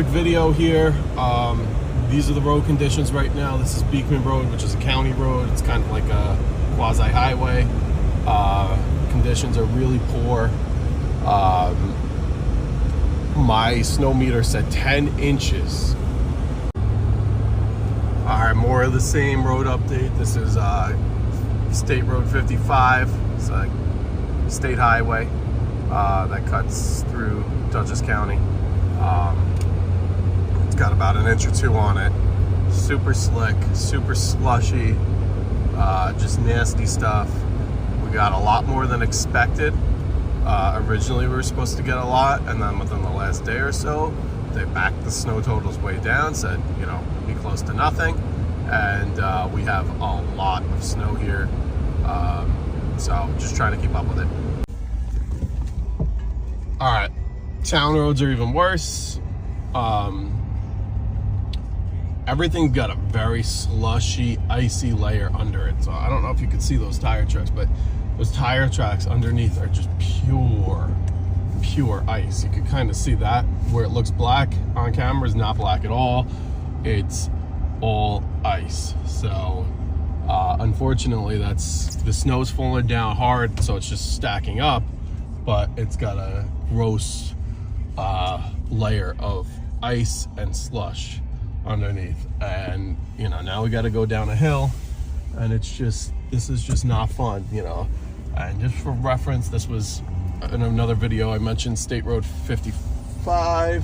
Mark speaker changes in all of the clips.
Speaker 1: video here. These are the road conditions right now. This is Beekman Road, which is a county road. It's kind of like a quasi-highway. Conditions are really poor. My snow meter said 10 inches. Alright, more of the same road update. This is State Road 55. It's a state highway that cuts through Dutchess County. It's got about an inch or two on it. Super slick, super slushy, just nasty stuff. We got a lot more than expected. Originally we were supposed to get a lot, and then within the last day or so, they backed the snow totals way down, said, you know, be close to nothing. And we have a lot of snow here. So just trying to keep up with it. All right, town roads are even worse. Everything got a very slushy, icy layer under it. So I don't know if you can see those tire tracks, but those tire tracks underneath are just pure ice. You can kind of see that where it looks black on camera is not black at all. It's all ice. So unfortunately, the snow's falling down hard, so it's just stacking up, but it's got a gross layer of ice and slush underneath. And you know, now we got to go down a hill, and this is just not fun, you know. And just for reference, this was in another video I mentioned State Road 55,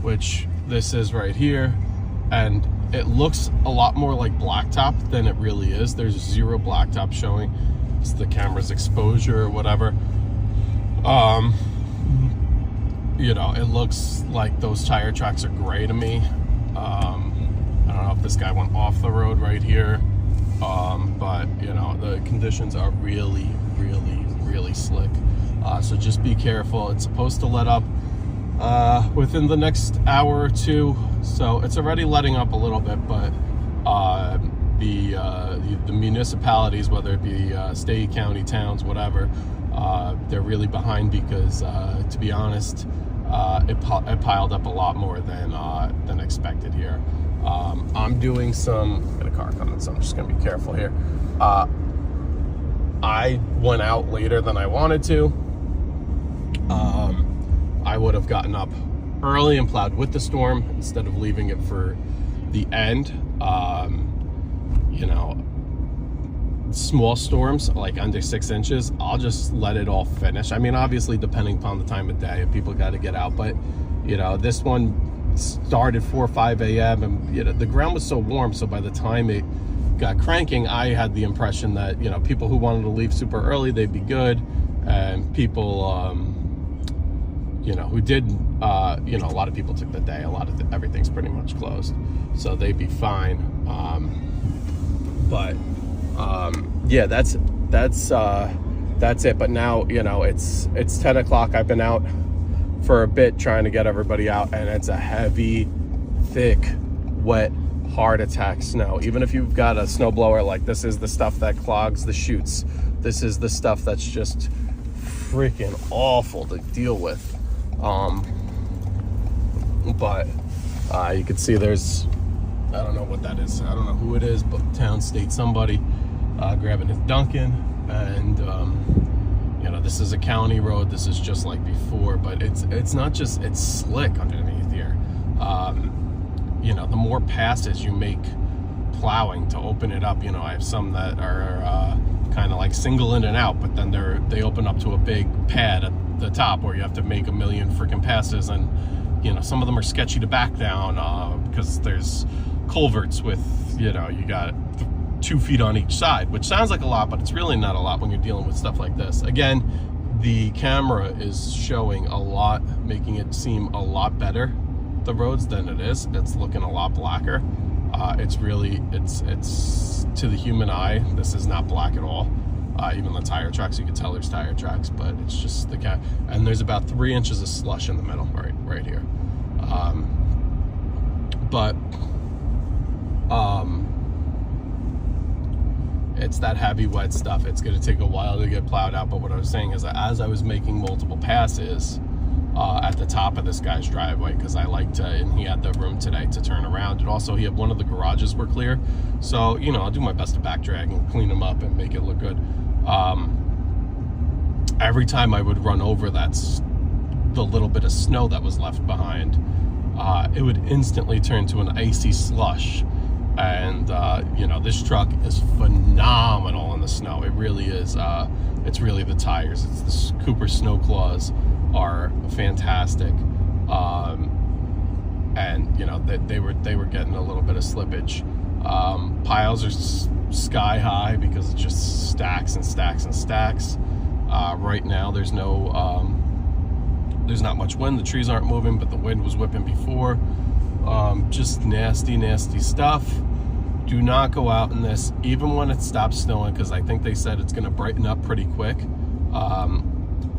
Speaker 1: which this is right here, and it looks a lot more like blacktop than it really is. There's zero blacktop showing. It's the camera's exposure or whatever. You know, it looks like those tire tracks are gray to me. I don't know if this guy went off the road right here, but you know, the conditions are really slick. So just be careful. It's supposed to let up within the next hour or two, so it's already letting up a little bit, but the municipalities, whether it be state, county, towns, whatever, they're really behind because to be honest, it piled up a lot more than expected here. I'm doing some, got a car coming, so I'm just gonna be careful here. I went out later than I wanted to. I would have gotten up early and plowed with the storm instead of leaving it for the end. You know, small storms like under 6 inches, I'll just let it all finish. I mean, obviously depending upon the time of day, people got to get out, but you know, this one started 4 or 5 a.m. and you know, the ground was so warm, so by the time it got cranking, I had the impression that, you know, people who wanted to leave super early, they'd be good, and people you know, who did, you know, a lot of people took the day. Everything's pretty much closed, so they'd be fine. But yeah, that's it. But now, you know, it's 10 o'clock. I've been out for a bit trying to get everybody out, and it's a heavy, thick, wet, heart attack snow. Even if you've got a snowblower, like this is the stuff that clogs the chutes. This is the stuff that's just freaking awful to deal with. But you can see there's, I don't know what that is. I don't know who it is, but town, state, somebody grabbing his Duncan. And you know, this is a county road. This is just like before, but it's not just, it's slick underneath here. You know, the more passes you make plowing to open it up, you know, I have some that are kind of like single in and out, but then they open up to a big pad at the top where you have to make a million freaking passes, and you know, some of them are sketchy to back down because there's culverts with, you know, you got 2 feet on each side, which sounds like a lot, but it's really not a lot when you're dealing with stuff like this. Again, the camera is showing a lot, making it seem a lot better, the roads, than it is. It's looking a lot blacker. It's really, it's to the human eye, this is not black at all. Even the tire tracks, you can tell there's tire tracks, but it's just the cat. And there's about 3 inches of slush in the middle, right here. But it's that heavy, wet stuff. It's going to take a while to get plowed out. But what I was saying is that as I was making multiple passes, at the top of this guy's driveway, because I like to, and he had the room today to turn around. And also he had one of the garages were clear. So, you know, I'll do my best to back drag and clean them up and make it look good. Every time I would run over the little bit of snow that was left behind, it would instantly turn to an icy slush. And, you know, this truck is phenomenal in the snow. It really is. It's really the tires. It's the Cooper Snow Claws are fantastic. And, you know, they were getting a little bit of slippage. Piles are sky high because it just stacks and stacks and stacks. Right now there's not much wind. The trees aren't moving, but the wind was whipping before. Just nasty stuff. Do not go out in this, even when it stops snowing, because I think they said it's going to brighten up pretty quick.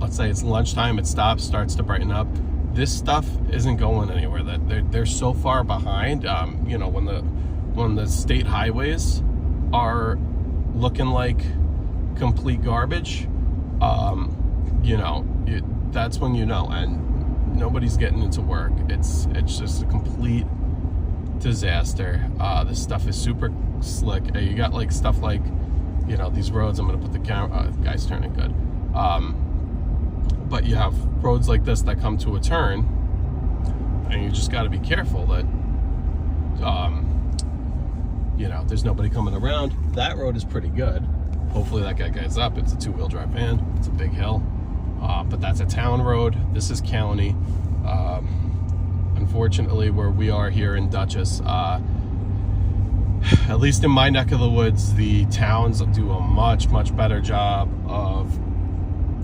Speaker 1: Let's say it's lunchtime, it starts to brighten up. This stuff isn't going anywhere. They're so far behind. You know, when the state highways are looking like complete garbage, you know, that's when you know. And nobody's getting into work. It's just a complete disaster. This stuff is super slick. You got like stuff like, you know, these roads. I'm gonna put the camera. Guy's turning good. But you have roads like this that come to a turn, and you just got to be careful that, you know, there's nobody coming around. That road is pretty good. Hopefully that guy gets up. It's a 2-wheel drive van. It's a big hill, but that's a town road. This is county. Unfortunately, where we are here in Dutchess, at least in my neck of the woods, the towns do a much better job of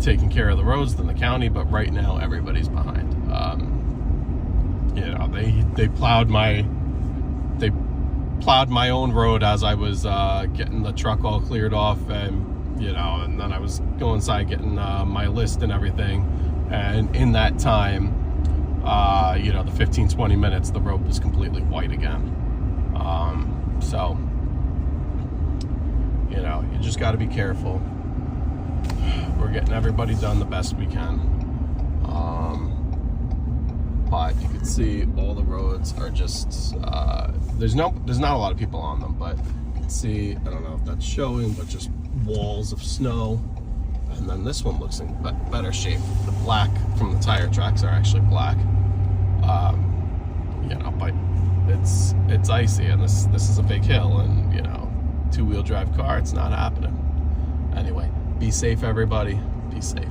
Speaker 1: taking care of the roads than the county. But right now, everybody's behind. You know, they plowed my own road as I was getting the truck all cleared off, and you know, and then I was going inside getting my list and everything. And in that time, you know, the 15-20 minutes, the road was completely white again. So, you know, you just got to be careful. We're getting everybody done the best we can. But you can see all the roads are just, there's not a lot of people on them, but you can see, I don't know if that's showing, but just walls of snow. And then this one looks in better shape. The black from the tire tracks are actually black. You know, but it's icy, and this is a big hill, and you know, 2-wheel drive car, it's not happening. Anyway, be safe, everybody. Be safe.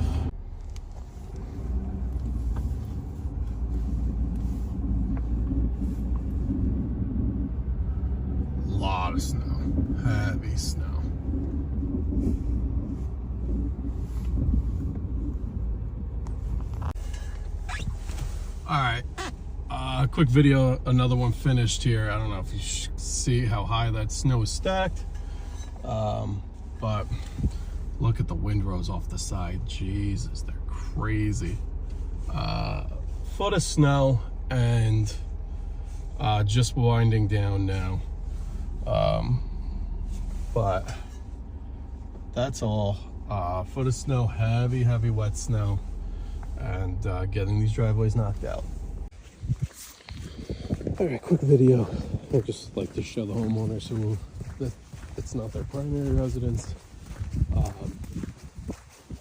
Speaker 1: Lot of snow, heavy snow. All right, quick video, another one finished here. I don't know if you see how high that snow is stacked, but look at the windrows off the side. Jesus, they're crazy. Foot of snow, and just winding down now. But that's all. Foot of snow, heavy wet snow, and getting these driveways knocked out. All right, quick video. I just like to show the homeowners who that it's not their primary residence,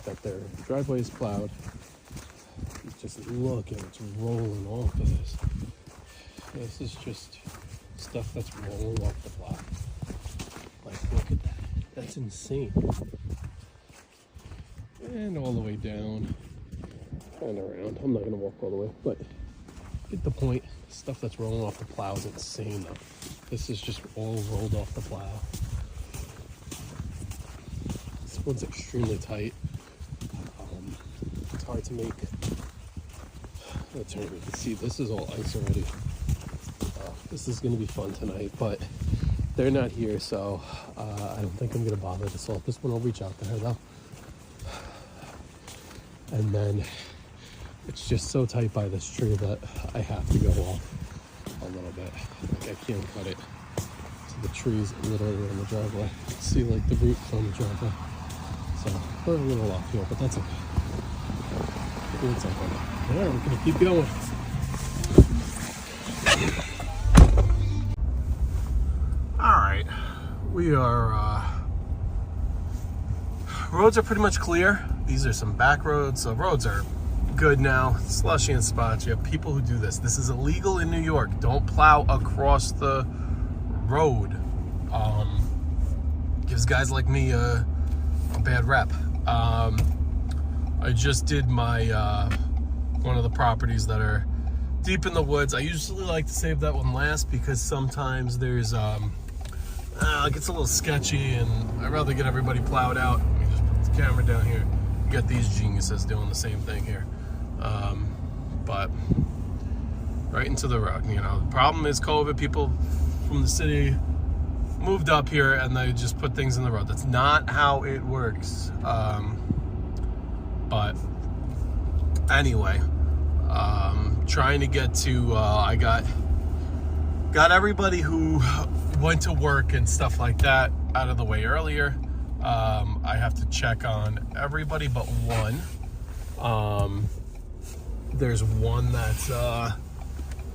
Speaker 1: that their driveway is plowed. Just look at it's rolling off of this. This is just stuff that's rolling off the plow. Like, look at that. That's insane. And all the way down and around. I'm not gonna walk all the way, but get the point. Stuff that's rolling off the plow is insane though. This is just all rolled off the plow. This one's extremely tight. It's hard to make a turn. You can see this is all ice already. This is gonna be fun tonight, but they're not here, so I don't think I'm gonna bother to salt this one. I'll reach out to her though. And then it's just so tight by this tree that I have to go off a little bit. Like, I can't cut it. So the tree's literally on the driveway. See, like, the roots on the driveway. So we're a little off here, but that's okay. doing something. All right, we're gonna keep going. All right, we are, roads are pretty much clear. These are some back roads, so roads are good now. Slushy in spots. You have people who do this. This is illegal in New York. Don't plow across the road. Gives guys like me a bad rep. I just did my one of the properties that are deep in the woods. I usually like to save that one last because sometimes there's it gets a little sketchy, and I'd rather get everybody plowed out. Let me just put the camera down here. You got these geniuses doing the same thing here. But right into the road. You know, the problem is COVID. People from the city moved up here and they just put things in the road. That's not how it works. But anyway, trying to get to, I got everybody who went to work and stuff like that out of the way earlier. I have to check on everybody but one. There's one that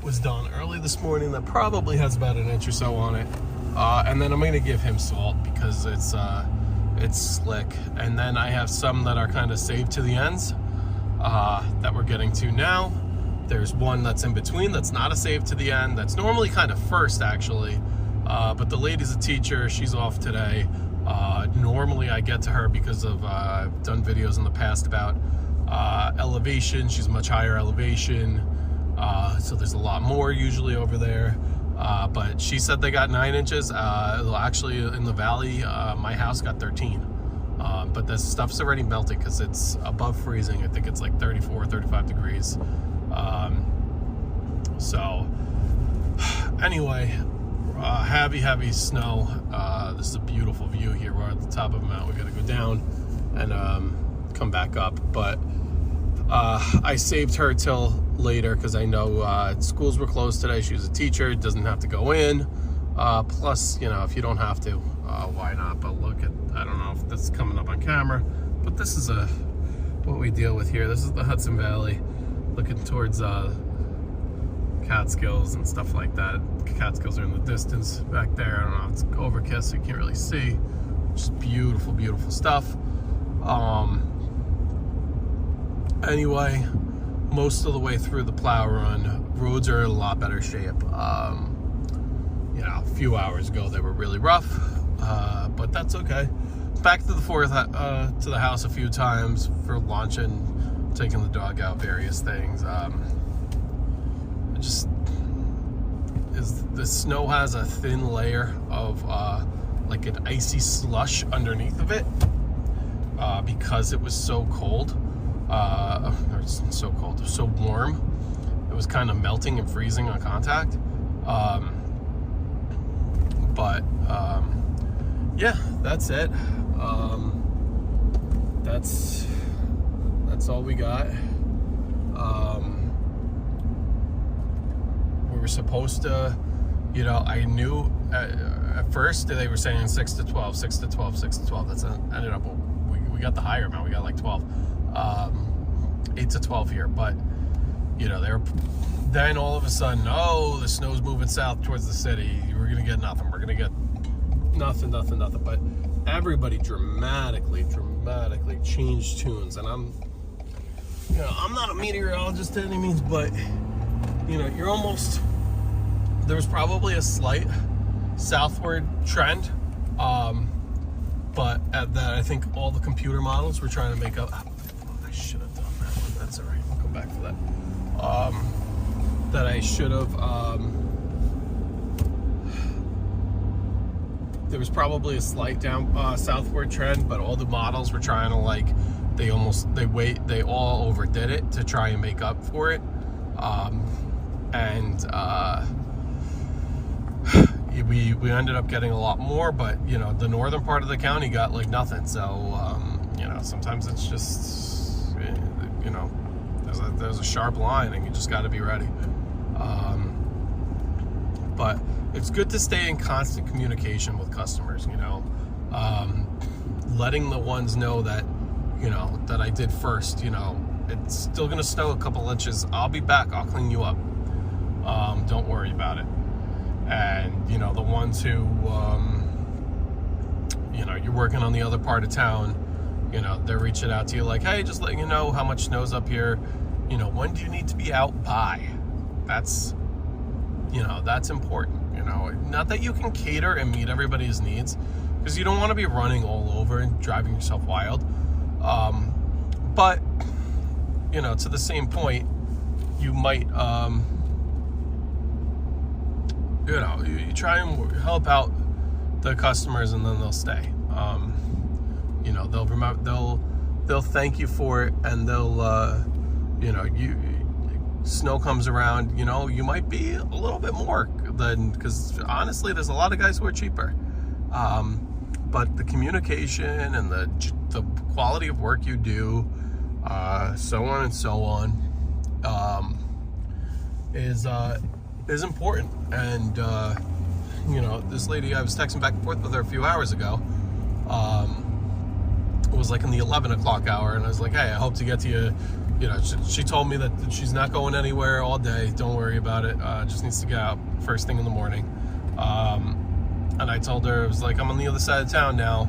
Speaker 1: was done early this morning that probably has about an inch or so on it. And then I'm gonna give him salt because it's slick. And then I have some that are kind of saved to the ends that we're getting to now. There's one that's in between that's not a save to the end. That's normally kind of first, actually. But the lady's a teacher. She's off today. Normally I get to her because of I've done videos in the past about elevation. She's much higher elevation. So there's a lot more usually over there. But she said they got 9 inches. Actually, in the valley, my house got 13. But the stuff's already melted because it's above freezing. I think it's like 34, 35 degrees. So anyway, heavy snow. This is a beautiful view here. We're at the top of a mountain. We got to go down and come back up. But I saved her till later because I know schools were closed today. She was a teacher, doesn't have to go in. Plus, you know, if you don't have to, why not? But look at, I don't know if this is coming up on camera, but this is what we deal with here. This is the Hudson Valley, looking towards Catskills and stuff like that. Catskills are in the distance back there. I don't know, it's overcast so you can't really see. Just beautiful, beautiful stuff. Anyway, most of the way through the plow run, roads are in a lot better shape. You know, a few hours ago they were really rough, but that's okay. Back to the house a few times for lunch and taking the dog out, various things. The snow has a thin layer of like an icy slush underneath of it because it was so cold. So cold, it was so warm. It was kind of melting and freezing on contact. Yeah, that's it. That's all we got. We were supposed to, you know, I knew at first they were saying 6 to 12, 6 to 12, 6 to 12. That's ended up, we got the higher amount. We got like 12. 8 to 12 here, but you know, then all of a sudden, oh, the snow's moving south towards the city. We're gonna get nothing. We're gonna get nothing. But everybody dramatically changed tunes, and I'm not a meteorologist to any means, but you know, there was probably a slight southward trend, but at that, I think all the computer models were trying to make up. I should have done that one. That's all right. We'll come back to that. That I should have. There was probably a slight down southward trend, but all the models were trying to, like, they all overdid it to try and make up for it. We ended up getting a lot more, but you know, the northern part of the county got like nothing. So you know, sometimes it's just, you know, there's a sharp line and you just got to be ready. But it's good to stay in constant communication with customers, you know, letting the ones know that, you know, that I did first, you know, it's still gonna snow a couple inches. I'll be back. I'll clean you up. Don't worry about it. And you know, the ones who you know, you're working on the other part of town, you know, they're reaching out to you like, hey, just letting you know how much snow's up here. You know, when do you need to be out by? That's, you know, that's important. You know, not that you can cater and meet everybody's needs, because you don't want to be running all over and driving yourself wild. But, you know, to the same point, you might, you know, you try and help out the customers, and then they'll stay. You know, they'll remember, they'll thank you for it, and they'll, you know, snow comes around, you know, you might be a little bit more than, because honestly, there's a lot of guys who are cheaper. But the communication and the quality of work you do, so on and so on, is important. And you know, this lady, I was texting back and forth with her a few hours ago. It was like in the 11 o'clock hour, and I was like, hey, I hope to get to you. You know, she told me that she's not going anywhere all day. Don't worry about it. Just needs to get out first thing in the morning. And I told her, I was like, I'm on the other side of town now.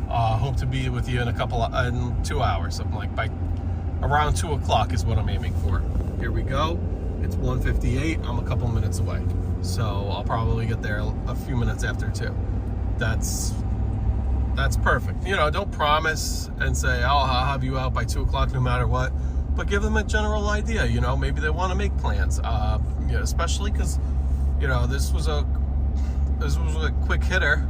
Speaker 1: Hope to be with you in in 2 hours. I'm like, by around 2 o'clock is what I'm aiming for. Here we go. It's 1:58. I'm a couple minutes away. So I'll probably get there a few minutes after 2. That's perfect. You know, don't promise and say, oh, I'll have you out by 2 o'clock no matter what. But give them a general idea. You know, maybe they want to make plans. You know, especially because, you know, this was a quick hitter,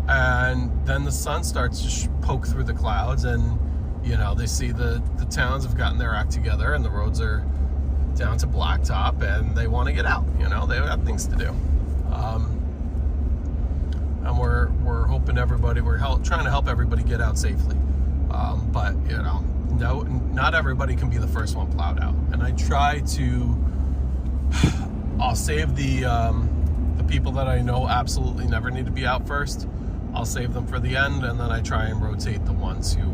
Speaker 1: and then the sun starts to poke through the clouds, and you know, they see the towns have gotten their act together, and the roads are down to blacktop, and they want to get out. You know, they have things to do. And we're hoping we're trying to help everybody get out safely. But you know, not everybody can be the first one plowed out. And I try to, I'll save the people that I know absolutely never need to be out first. I'll save them for the end, and then I try and rotate the ones who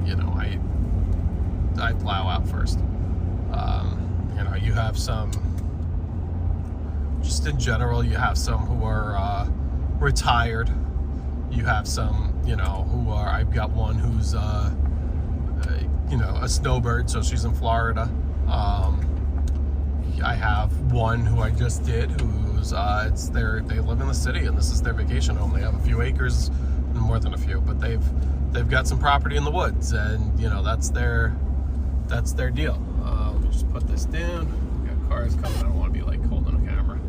Speaker 1: you know, I plow out first. You know, you have some, just in general, you have some who are retired. You have some, you know, who are, I've got one who's, you know, a snowbird, so she's in Florida. I have one who I just did, who's, they live in the city, and this is their vacation home. They have a few acres, more than a few, but they've got some property in the woods, and, you know, that's their deal. Let me just put this down. We got cars coming. I don't want to be like holding a camera.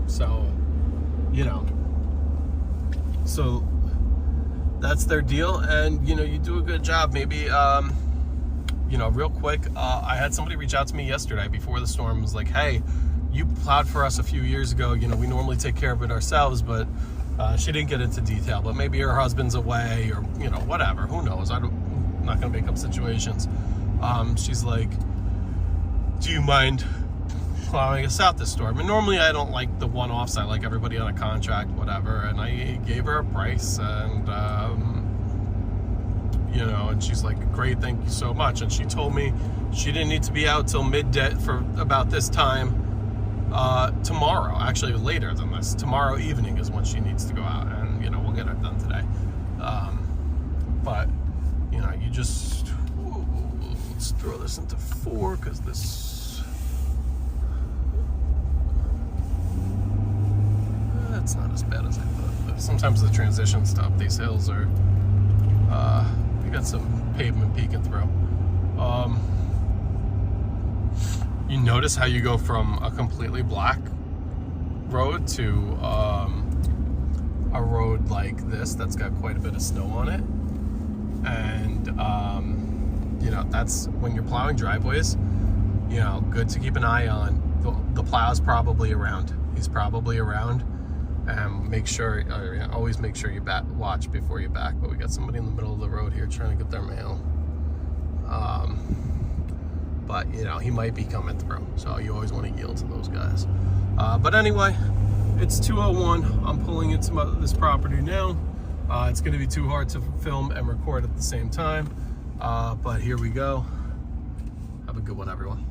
Speaker 1: So, you know, so that's their deal, and you know, you do a good job. Maybe you know, real quick, I had somebody reach out to me yesterday before the storm. Was like, hey, you plowed for us a few years ago. You know, we normally take care of it ourselves, but she didn't get into detail. But maybe her husband's away, or you know, whatever. Who knows? I'm not gonna make up situations. She's like, do you mind plowing us out this storm? And normally I don't like the one-offs. I like everybody on a contract, whatever. And I gave her a price, and you know, and she's like, great, thank you so much. And she told me she didn't need to be out till midday for about this time tomorrow. Actually, later than this. Tomorrow evening is when she needs to go out, and you know, we'll get it done today. But you know, you just, let's throw this into 4, because this, it's not as bad as I thought. But sometimes the transitions to up these hills are, we got some pavement peeking through. You notice how you go from a completely black road to a road like this that's got quite a bit of snow on it. And you know, that's when you're plowing driveways, you know, good to keep an eye on. The plow's probably around. He's probably around. And make sure, always make sure you watch before you back. But we got somebody in the middle of the road here trying to get their mail. But you know, he might be coming through, so you always want to yield to those guys. But anyway, it's 2:01. I'm pulling into this property now. It's going to be too hard to film and record at the same time, but here we go. Have a good one, everyone.